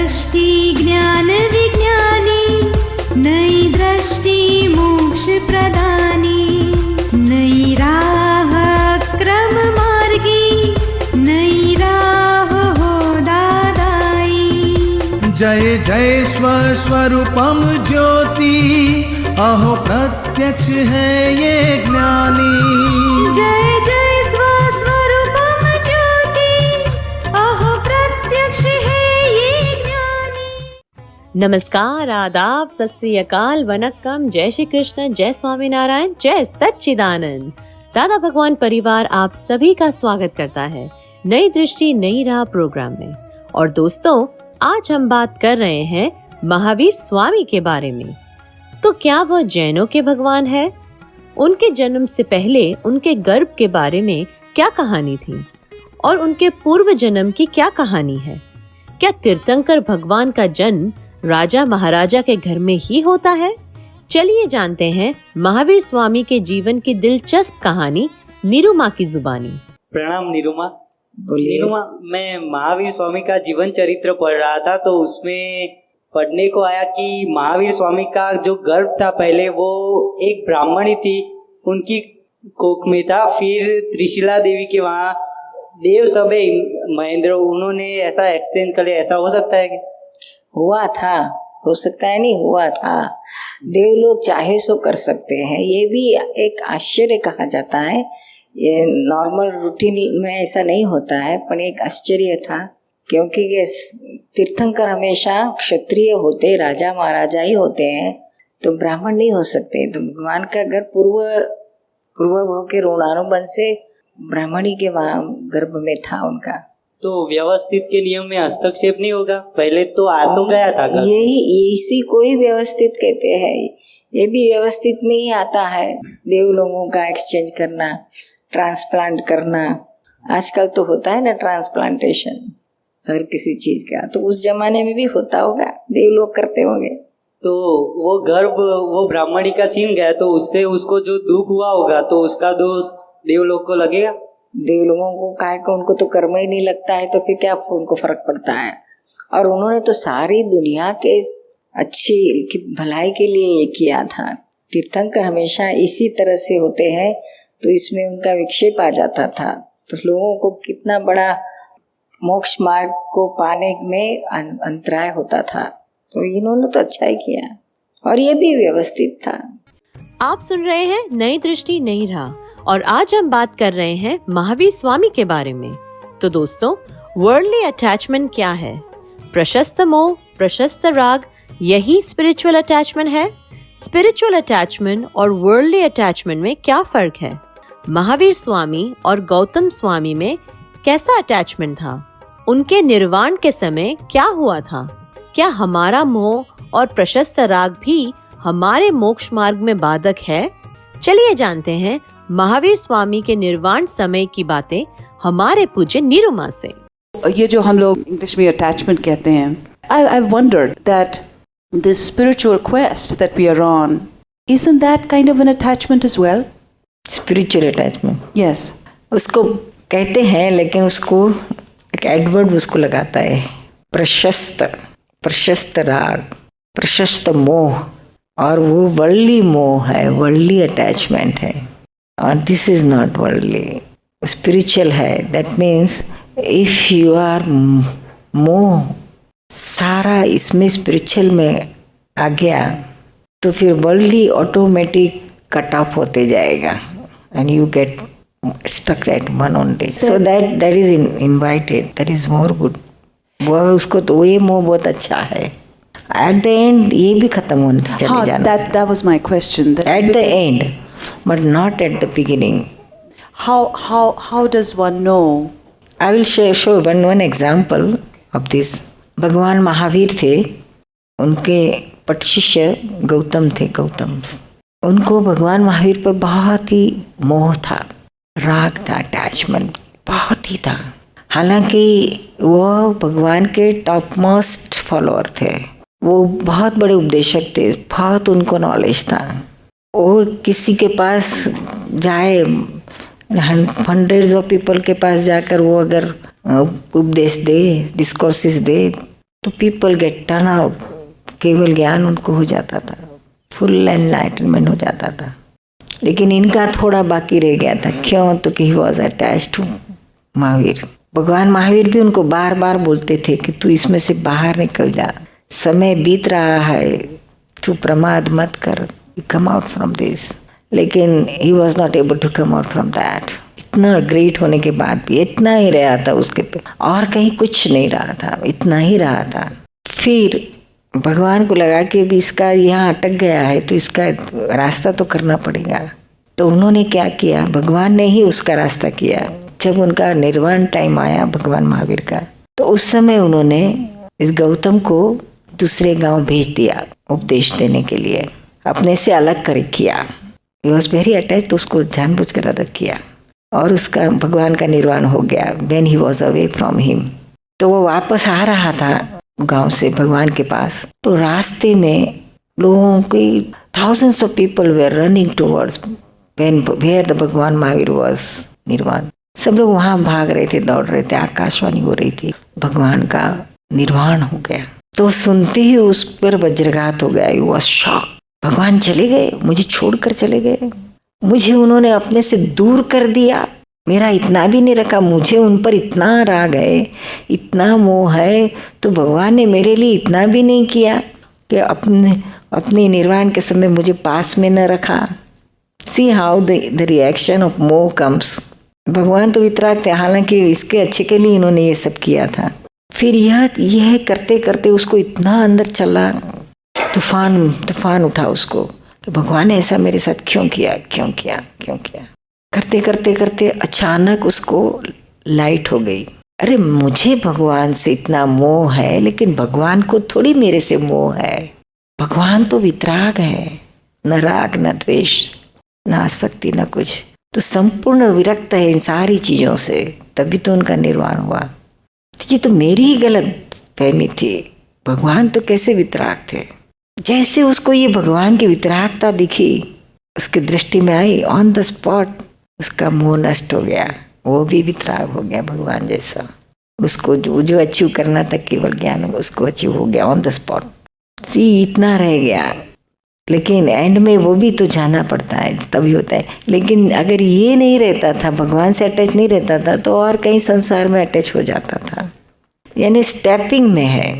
दृष्टि ज्ञान विज्ञानी, नई दृष्टि मोक्ष प्रदानी, नई राह क्रम मार्गी, नई राह हो दादाई। जय जय स्वस्वरूपम ज्योति, अहो प्रत्यक्ष है ये ज्ञानी। जय जय स्वस्वरूपम ज्योति, अहो प्रत्यक्ष है ये ज्ञानी। नमस्कार, आदाब, सत श्री अकाल, वनक्कम, जय श्री कृष्ण, जय स्वामी नारायण, जय सच्चिदानंद। दादा भगवान परिवार आप सभी का स्वागत करता है नई दृष्टि नई राह प्रोग्राम में। और दोस्तों, आज हम बात कर रहे हैं महावीर स्वामी के बारे में। तो क्या वह जैनों के भगवान है? उनके जन्म से पहले उनके गर्भ के बारे में क्या कहानी थी और उनके पूर्व जन्म की क्या कहानी है? क्या तीर्थंकर भगवान का जन्म राजा महाराजा के घर में ही होता है? चलिए जानते हैं महावीर स्वामी के जीवन की दिलचस्प कहानी निरुमा की जुबानी। प्रणाम निरुमा। निरुमा, मैं महावीर स्वामी का जीवन चरित्र पढ़ रहा था तो उसमें पढ़ने को आया कि महावीर स्वामी का जो गर्भ था पहले वो एक ब्राह्मणी थी, उनकी कोख में था। फिर त्रिशिला देवी के वहाँ देव सभे महेंद्र उन्होंने ऐसा एक्सचेंज कर लिया। ऐसा हो सकता है कि हुआ था? हो सकता है नहीं, हुआ था। देव लोग चाहे सो कर सकते हैं, ये भी एक आश्चर्य कहा जाता है। ये नॉर्मल रूटीन में ऐसा नहीं होता है, पर एक आश्चर्य था क्योंकि तीर्थंकर हमेशा क्षत्रिय होते, राजा महाराजा ही होते हैं, तो ब्राह्मण नहीं हो सकते। तो भगवान का घर पूर्व भाव के ऋणानुबंध से ब्राह्मणी के वहाँ गर्भ में था उनका। तो व्यवस्थित के नियम में हस्तक्षेप नहीं होगा? पहले तो आ तो गया था। यही इसी को ही व्यवस्थित कहते हैं। ये भी व्यवस्थित में ही आता है, देव लोगों का एक्सचेंज करना, ट्रांसप्लांट करना। आजकल तो होता है ना ट्रांसप्लांटेशन हर किसी चीज का, तो उस जमाने में भी होता होगा, देव लोग करते होंगे। तो वो गर्भ वो ब्राह्मणी का छीन गया तो उससे उसको जो दुख हुआ होगा तो उसका दोष देव लोग को लगेगा। देव लोगों को काहे को, उनको तो कर्म ही नहीं लगता है, तो फिर क्या उनको फर्क पड़ता है। और उन्होंने तो सारी दुनिया के अच्छी की भलाई के लिए ये किया था। तीर्थंकर हमेशा इसी तरह से होते हैं, तो इसमें उनका विक्षेप आ जाता था, तो लोगों को कितना बड़ा मोक्ष मार्ग को पाने में अंतराय होता था। तो इन्होंने तो अच्छा ही किया और ये भी व्यवस्थित था। आप सुन रहे हैं नई दृष्टि नई राह और आज हम बात कर रहे हैं महावीर स्वामी के बारे में। तो दोस्तों, वर्ल्डली अटैचमेंट क्या है? प्रशस्त मोह, प्रशस्त राग, यही स्पिरिचुअल अटैचमेंट है। स्पिरिचुअल अटैचमेंट और वर्ल्डली अटैचमेंट में क्या फर्क है? महावीर स्वामी और गौतम स्वामी में कैसा अटैचमेंट था? उनके निर्वाण के समय क्या हुआ था? क्या हमारा मोह और प्रशस्त राग भी हमारे मोक्ष मार्ग में बाधक है? चलिए जानते हैं महावीर स्वामी के निर्वाण समय की बातें हमारे पूज्य निरुमा से। ये जो हम लोग इंग्लिश में अटैचमेंट कहते हैं, I wondered that this spiritual quest that we are on, isn't that kind of an attachment as well? Spiritual attachment, Yes. उसको कहते हैं, लेकिन उसको एक एडवर्ड उसको लगाता है, प्रशस्त राग, प्रशस्त मोह, और वो वर्ल्डली मोह है, वर्ल्डली अटैचमेंट है। और this is not worldly, spiritual है। That means if you are मोह सारा इसमें स्पिरिचुअल में आ गया तो फिर वर्ल्डली ऑटोमेटिक कट ऑफ होते जाएगा and you get stuck at one only. So that is invited. That is more good. वो उसको तो ये मोह बहुत अच्छा है। At the end ये भी खत्म होने चले जाना। That was my question. At the end, but not at the beginning. How does one know? I will show one example of this. भगवान महावीर थे, उनके पट शिष्य गौतम थे। उनको भगवान महावीर पर बहुत ही मोह था, राग था, अटैचमेंट बहुत ही था। हालांकि वो भगवान के टॉप मोस्ट फॉलोअर थे, वो बहुत बड़े उपदेशक थे, बहुत उनको नॉलेज था। वो किसी के पास जाए, हंड्रेड्स ऑफ पीपल के पास जाकर वो अगर उपदेश दे, डिस्कोर्सेस दे, तो पीपल गेट टर्न आउट, केवल ज्ञान उनको हो जाता था, फुल एनलाइटनमेंट हो जाता था। लेकिन इनका थोड़ा बाकी रह गया था। क्यों? तो कि he was attached to Mahavir. भगवान महावीर भी उनको बार बार बोलते थे कि तू इसमें से बाहर निकल जा, समय बीत रहा है, तू प्रमाद मत कर, कम आउट फ्रॉम दिस। लेकिन he was not able to come out from that. इतना ग्रेट होने के बाद भी इतना ही रहा था उसके पे, और कहीं कुछ नहीं रहा था, इतना ही रहा था। फिर भगवान को लगा कि भी इसका यहाँ अटक गया है तो इसका रास्ता तो करना पड़ेगा। तो उन्होंने क्या किया? भगवान ने ही उसका रास्ता किया। जब उनका निर्वाण टाइम आया भगवान महावीर का, तो उस समय उन्होंने इस गौतम को दूसरे गांव भेज दिया उपदेश देने के लिए, अपने से अलग कर किया। ही वॉज वेरी अटैच, तो उसको जानबूझकर अलग किया और उसका भगवान का निर्वाण हो गया। When he was away from him, तो वो वापस आ रहा था गांव से भगवान के पास। तो रास्ते में लोगों की thousands of people were running towards where the भगवान महावीर was निर्वाण। सब लोग वहां भाग रहे थे, दौड़ रहे थे, आकाशवाणी हो रही थी, भगवान का निर्वाण हो गया। तो सुनते ही उस पर वज्रघात हो गया। वो शॉक, भगवान चले गए, मुझे छोड़कर चले गए, मुझे उन्होंने अपने से दूर कर दिया, मेरा इतना भी नहीं रखा, मुझे उन पर इतना राग है, इतना मोह है, तो भगवान ने मेरे लिए इतना भी नहीं किया कि अपने निर्वाण के समय मुझे पास में न रखा। See how the reaction of मोह कम्स। भगवान तो वितराग थे, हालांकि इसके अच्छे के लिए इन्होंने ये सब किया था। फिर यह करते करते उसको इतना अंदर चला, तूफान उठा उसको कि भगवान ने ऐसा मेरे साथ क्यों किया। करते अचानक उसको लाइट हो गई। अरे मुझे भगवान से इतना मोह है, लेकिन भगवान को थोड़ी मेरे से मोह है। भगवान तो वितराग है, न राग न द्वेष न आसक्ति न कुछ, तो संपूर्ण विरक्त है इन सारी चीजों से, तभी तो उनका निर्वाण हुआ। ये तो मेरी ही गलत फहमी थी, भगवान तो कैसे वितराग थे। जैसे उसको ये भगवान की वितरागता दिखी, उसकी दृष्टि में आई, ऑन द स्पॉट उसका मोह नष्ट हो गया, वो भी वितराग हो गया भगवान जैसा। उसको जो अचीव करना था केवल ज्ञान, उसको अचीव हो गया ऑन द स्पॉट। इतना रह गया, लेकिन एंड में वो भी तो जाना पड़ता है, तभी होता है। लेकिन अगर ये नहीं रहता था, भगवान से अटैच नहीं रहता था, तो और कहीं संसार में अटैच हो जाता था, यानी स्टेपिंग में है।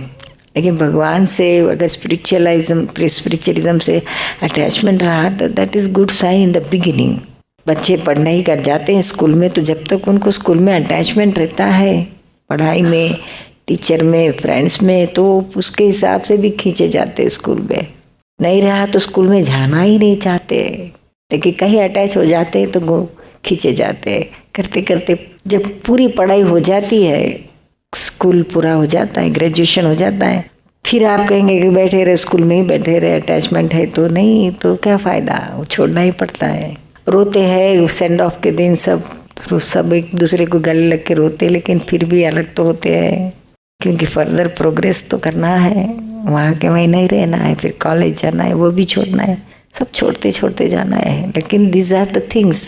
लेकिन भगवान से अगर स्पिरिचुअलिज्म से अटैचमेंट रहा तो that is good sign in the beginning. बच्चे पढ़ने ही कर जाते हैं स्कूल में, तो जब तक उनको स्कूल में अटैचमेंट रहता है, पढ़ाई में, टीचर में, फ्रेंड्स में, तो उसके हिसाब से भी खींचे जाते हैं स्कूल में। नहीं रहा तो स्कूल में जाना ही नहीं चाहते, लेकिन कहीं अटैच हो जाते हैं तो खींचे जाते हैं। करते करते जब पूरी पढ़ाई हो जाती है, स्कूल पूरा हो जाता है, ग्रेजुएशन हो जाता है, फिर आप कहेंगे कि बैठे रहे स्कूल में ही बैठे रहे, अटैचमेंट है तो नहीं, तो क्या फ़ायदा, वो छोड़ना ही पड़ता है। रोते हैं सेंड ऑफ के दिन, सब एक दूसरे को गले लग के रोते, लेकिन फिर भी अलग तो होते हैं, क्योंकि फर्दर प्रोग्रेस तो करना है, वहाँ के वहीं नहीं रहना है, फिर कॉलेज जाना है, वो भी छोड़ना है, सब छोड़ते जाना है। लेकिन this are the things,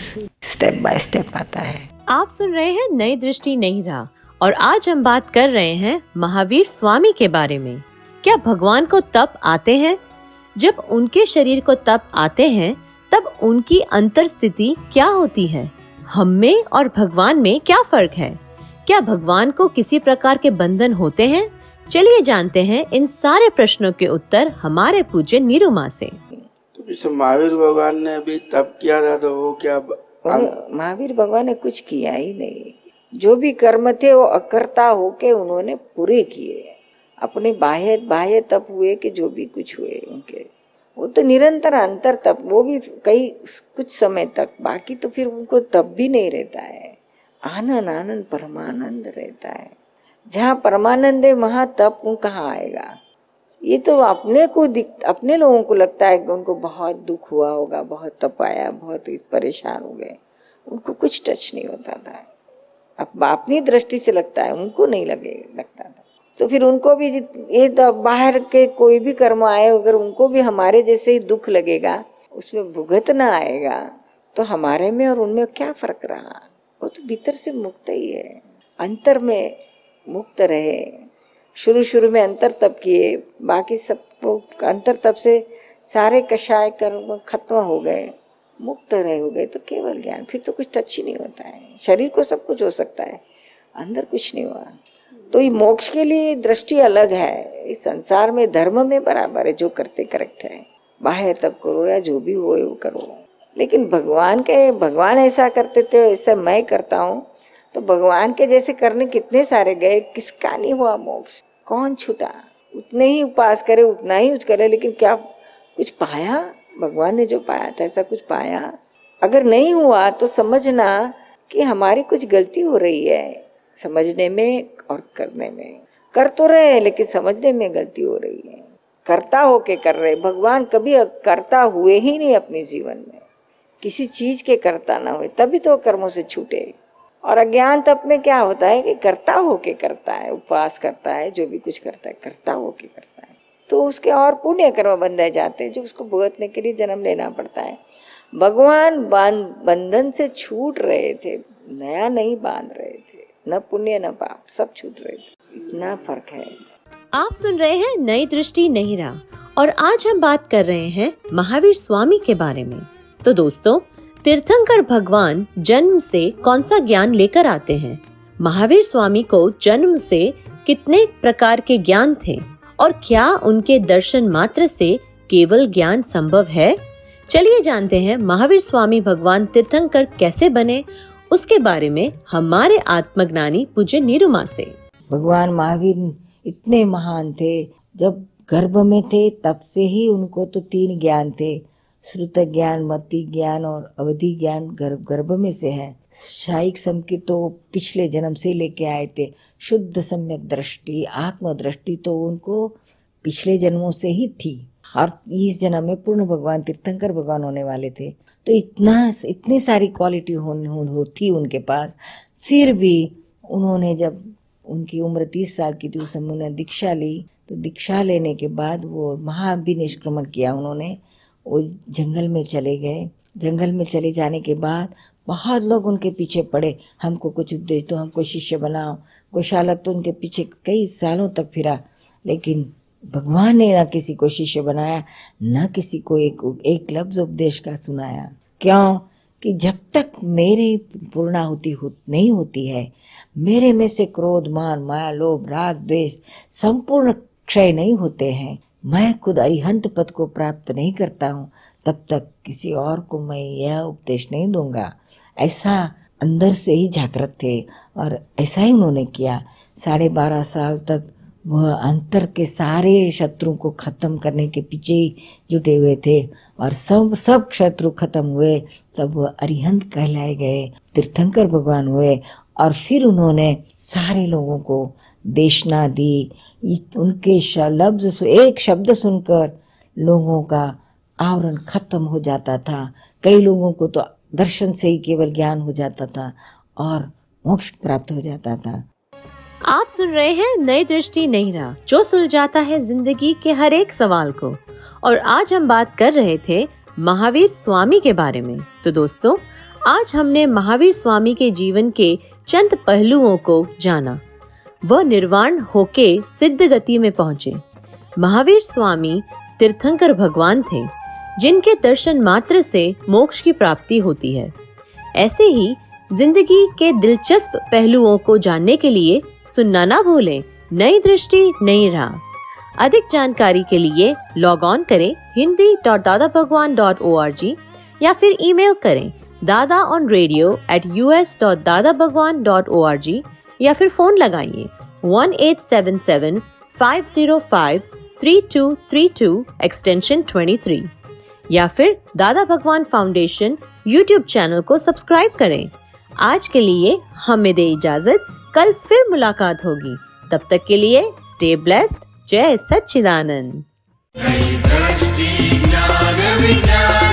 step by step आता है। आप सुन रहे हैं नई दृष्टि नई राह, और आज हम बात कर रहे हैं महावीर स्वामी के बारे में। क्या भगवान को तप आते हैं? जब उनके शरीर को तप आते हैं, तब उनकी अंतर स्थिति क्या होती है? हम में और भगवान में क्या फर्क है? क्या भगवान को किसी प्रकार के बंधन होते हैं? चलिए जानते हैं इन सारे प्रश्नों के उत्तर हमारे पूज्य निरुमा से। तो जैसे महावीर भगवान ने भी तप किया था, तो वो क्या महावीर भगवान ने कुछ किया ही नहीं। जो भी कर्म थे वो अकर्ता होके उन्होंने पूरे किए। अपने बाह्य तप हुए कि जो भी कुछ हुए उनके, वो तो निरंतर अंतर तप, वो भी कुछ समय तक, बाकी तो फिर उनको तप भी नहीं रहता है। आनंद परमानंद रहता है। जहाँ परमानंद है वहाँ तप कहाँ आएगा? ये तो अपने लोगों को लगता है कि उनको बहुत दुख हुआ होगा, बहुत तप आया, बहुत परेशान हो गए, उनको कुछ टच नहीं होता था। अब अपनी दृष्टि से लगता है, उनको नहीं लगता था। तो फिर उनको भी ये तो बाहर के कोई भी कर्म आए, अगर उनको भी हमारे जैसे ही दुख लगेगा, उसमें भुगतना आएगा, तो हमारे में और उनमें क्या फर्क रहा? वो तो भीतर से मुक्त ही है, अंतर में मुक्त रहे, शुरू शुरू में अंतर तप किए, बाकी सब वो अंतर तप से सारे कषाय कर्म खत्म हो गए, मुक्त रहे हो गए, तो केवल ज्ञान, फिर तो कुछ टच ही नहीं होता है। शरीर को सब कुछ हो सकता है, अंदर कुछ नहीं हुआ। तो ये मोक्ष के लिए दृष्टि अलग है। इस संसार में धर्म में बराबर है, जो करते करेक्ट है, बाह्य तप करो या जो भी हो वो करो। लेकिन भगवान ऐसा करते थे, ऐसा मैं करता हूँ, तो भगवान के जैसे करने कितने सारे गए, किसका नहीं हुआ मोक्ष? कौन छूटा? उतने ही उपास करे, उतना ही कुछ करे, लेकिन क्या कुछ पाया? भगवान ने जो पाया था ऐसा कुछ पाया? अगर नहीं हुआ तो समझना कि हमारी कुछ गलती हो रही है समझने में और करने में। कर तो रहे हैं लेकिन समझने में गलती हो रही है। करता होके कर रहे, भगवान कभी करता हुए ही नहीं अपने जीवन में, किसी चीज के करता ना हुए, तभी तो कर्मों से छूटे। और अज्ञान तप में क्या होता है कि करता होके करता है, उपवास करता है, जो भी कुछ करता है करता होके करता है, तो उसके और पुण्य कर्म बंधे जाते हैं, जो उसको भुगतने के लिए जन्म लेना पड़ता है। भगवान बंधन से छूट रहे थे, नया नहीं बांध रहे थे, न पुण्य न पाप, सब छूट रहे थे। इतना फर्क है। आप सुन रहे हैं नई दृष्टि नई राह, और आज हम बात कर रहे हैं महावीर स्वामी के बारे में। तो दोस्तों, तीर्थंकर भगवान जन्म से कौन सा ज्ञान लेकर आते हैं? महावीर स्वामी को जन्म से कितने प्रकार के ज्ञान थे, और क्या उनके दर्शन मात्र से केवल ज्ञान संभव है? चलिए जानते हैं महावीर स्वामी भगवान तीर्थंकर कैसे बने, उसके बारे में हमारे आत्मज्ञानी पूज्य निरुमा से। भगवान महावीर इतने महान थे, जब गर्भ में थे तब से ही उनको तो 3 ज्ञान थे, श्रुत ज्ञान, मति ज्ञान और अवधि ज्ञान गर्भ में से है। शायिक समकी तो पिछले जन्म से लेके आए थे। शुद्ध सम्यक दृष्टि, आत्म दृष्टि तो उनको पिछले जन्मों से ही थी, और इस जन्म में पूर्ण भगवान तीर्थंकर भगवान होने वाले थे। तो इतनी सारी क्वालिटी होती उनके पास, फिर भी उन्होंने जब उनकी उम्र 30 साल की थी उस समय उन्होंने दीक्षा ली। तो दीक्षा लेने के बाद वो महाभिनिष्क्रमण किया उन्होंने, वो जंगल में चले गए। जंगल में चले जाने के बाद बहुत लोग उनके पीछे पड़े, हमको कुछ उपदेश दो, हमको शिष्य बनाओ। गोशालक तो उनके पीछे कई सालों तक फिरा, लेकिन भगवान ने न किसी को शिष्य बनाया, न किसी को एक लफ्ज उपदेश का सुनाया। क्यों? कि जब तक मेरी पूर्णाहुति नहीं होती है, मेरे में से क्रोध, मान, माया, लोभ, राग, द्वेष संपूर्ण क्षय नहीं होते हैं, मैं खुद अरिहंत पद को प्राप्त नहीं करता हूँ, तब तक किसी और को मैं यह उपदेश नहीं दूंगा। ऐसा अंदर से ही जागृत थे, और ऐसा ही उन्होंने किया। 12.5 साल तक वह अंतर के सारे शत्रु को खत्म करने के पीछे ही जुटे हुए थे, और सब शत्रु खत्म हुए तब वह अरिहंत कहलाए गए, तीर्थंकर भगवान हुए। और फिर उन्होंने सारे लोगों को देशना दी। उनके लफ्ज, एक शब्द सुनकर लोगों का आवरण खत्म हो जाता था। कई लोगों को तो दर्शन से ही केवल ज्ञान हो जाता था और मोक्ष प्राप्त हो जाता था। आप सुन रहे हैं नई दृष्टि नई राह, जो सुलझाता है जिंदगी के हर एक सवाल को। और आज हम बात कर रहे थे महावीर स्वामी के बारे में। तो दोस्तों, आज हमने महावीर स्वामी के जीवन के चंद पहलुओं को जाना। वह निर्वाण होके सिद्ध गति में पहुँचे। महावीर स्वामी तीर्थंकर भगवान थे, जिनके दर्शन मात्र से मोक्ष की प्राप्ति होती है। ऐसे ही जिंदगी के दिलचस्प पहलुओं को जानने के लिए सुनना ना भूलें नई दृष्टि नई राह। अधिक जानकारी के लिए लॉग ऑन करें hindi.dadabhagwan.org या फिर ईमेल करें dadaonradio@us.dadabhagwan.org या फिर फोन लगाइए 1877-505-3232 एक्सटेंशन 23 या फिर दादा भगवान फाउंडेशन यूट्यूब चैनल को सब्सक्राइब करें। आज के लिए हमें दे इजाजत, कल फिर मुलाकात होगी। तब तक के लिए स्टे ब्लेस्ड। जय सच्चिदानंद। नई दृष्टि ज्ञान विज्ञान।